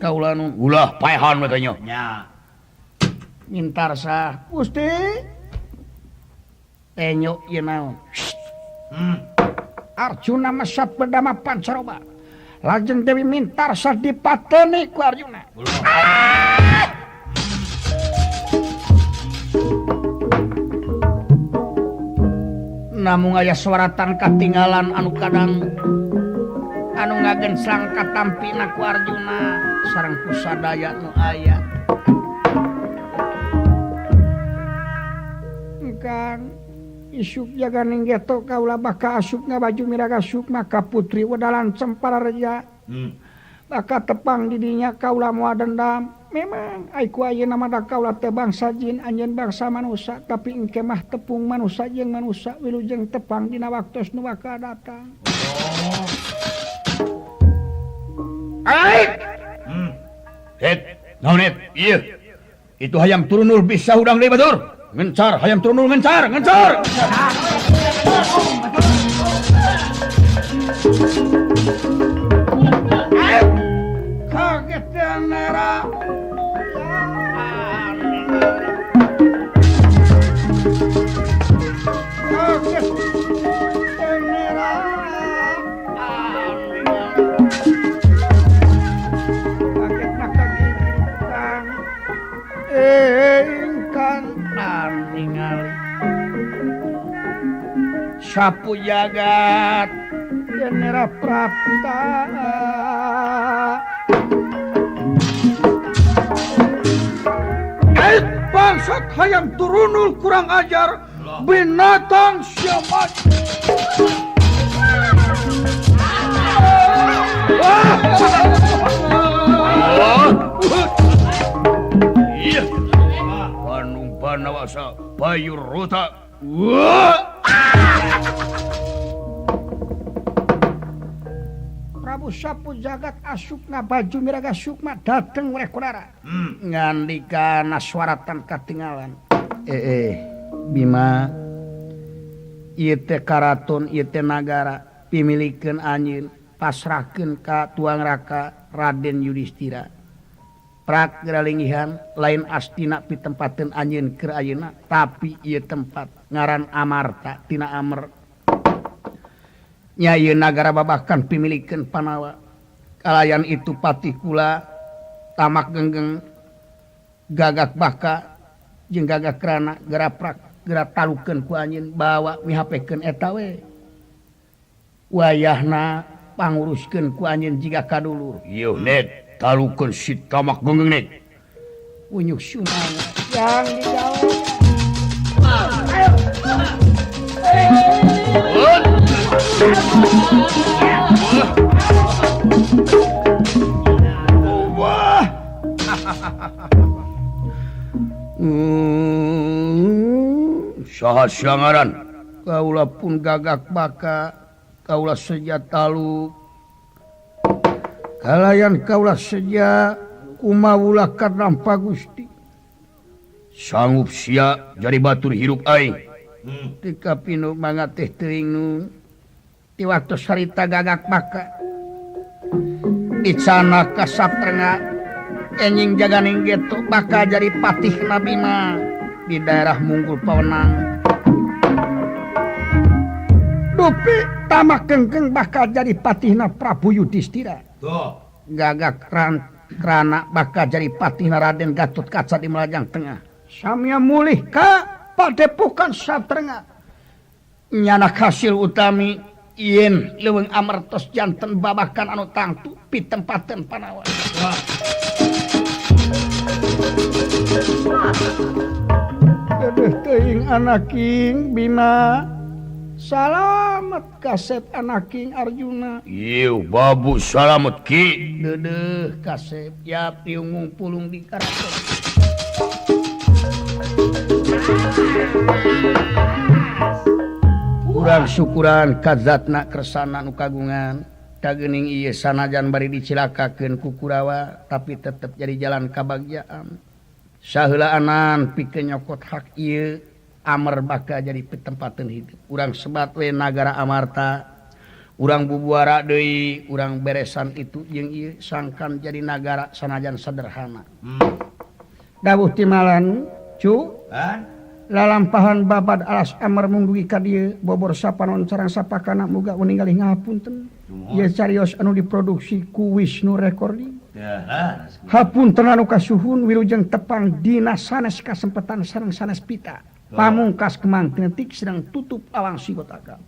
kaula nu ulah paehan we tanya nya mintarsa Gusti tenyo ieu naon Arjuna masa pedama pancaroba lajeng Dewi Mintarsa dipateni ku Arjuna namun aya suaratan katinggalan anu kadang anu ngagenslang katampina ku Arjuna sareng kusadaya nu aya engkang isuk jaganing geto kaula baka asupna baju miraga sukma ka putri wedalan Cempalareja baka tepang didinya kaula moal dendam memang aiku ayeuna mah kaula teh bangsa jin anjeun bangsa manusia tapi engke mah tepung manusia jeung manusia wilujeng tepang dina waktos nu bakal datang naon ieu itu hayam turunul bisa udang deui batur ngencar hayam turunul ngencar kaget nera kaget nera kaget nakagitang ingkang ningali sapu jagat Nera Prapta bangsat hayam turunul kurang ajar binatang siamat iya panumpan nawasa payur rota Prabu sapu jagat asupna baju miraga sukma dateng we kudara ngandika naswaratan katinggalan Bima ieu teh karaton ieu teh nagara pimilikeun anjeun pasrahkeun ka tuang raka Raden Yudhistira prak geralinggihan lain astina pitempateun anjeun keur ayeuna tapi ieu tempat ngaran Amarta tina Amer nya ieu nagara babakan pimilikeun Panawa kalayan itu patih kula tamak genggeng gagak baka jeung gagak krana geraprak gerak talukeun ku anjeun bawa mihapekeun eta we wayahna panguruskeun ku anjeun jiga kadulur ieu net talukeun si tamak genggeng net unyuk sumana yang digawe wah saha sangaran kaula pun gagak baka kaula seja talu kalayan kaula seja kumawulah kadampa Gusti sanggup sia jadi batur hirup aing tika pinu mangga teh teuing nu ti waktu sarita gagak baka dicana ka saptrenga enjing jaganing geto baka jadi patih Nabima di daerah Munggul Pawenang dupi tamak kenggeng bakal jadi patihna Prabu Yudhistira gagak krana bakal jadi patihna Raden Gatotkaca di Melajang Tengah samia mulih ka padepokan satrenga nyana hasil utami yen leuweung amertos janten babakan anu tangtu pitempateun Panawa teuing anaking Bima salamet kasep anaking Arjuna ieu babu salamet ki deudeuh kasep ya piungung pulung di karaton urang syukuran ka zatna kersana nu kagungan kageuning ieu sanajan bari dicilakakeun ku Kurawa tapi tetep jadi jalan kabagjaan saheulaanan pikeun nyokot hak ieu Amer bakal jadi pitempateun hidup urang sebat we nagara Amarta urang bubuara deui urang beresan itu jeung ieu sangkan jadi nagara sanajan sederhana dawuh timalan cu lalampahan babad alas amar munggugi ka dieu bobor sapanon sareng sapakana muga ningali ngapunten ieu carios anu diproduksi ku Wisnu Recording hapunten anu kasuhun wilujeng tepang dina sanes kasempetan sareng sanes pita pamungkas kemang tinetik sedang tutup awang sigot akal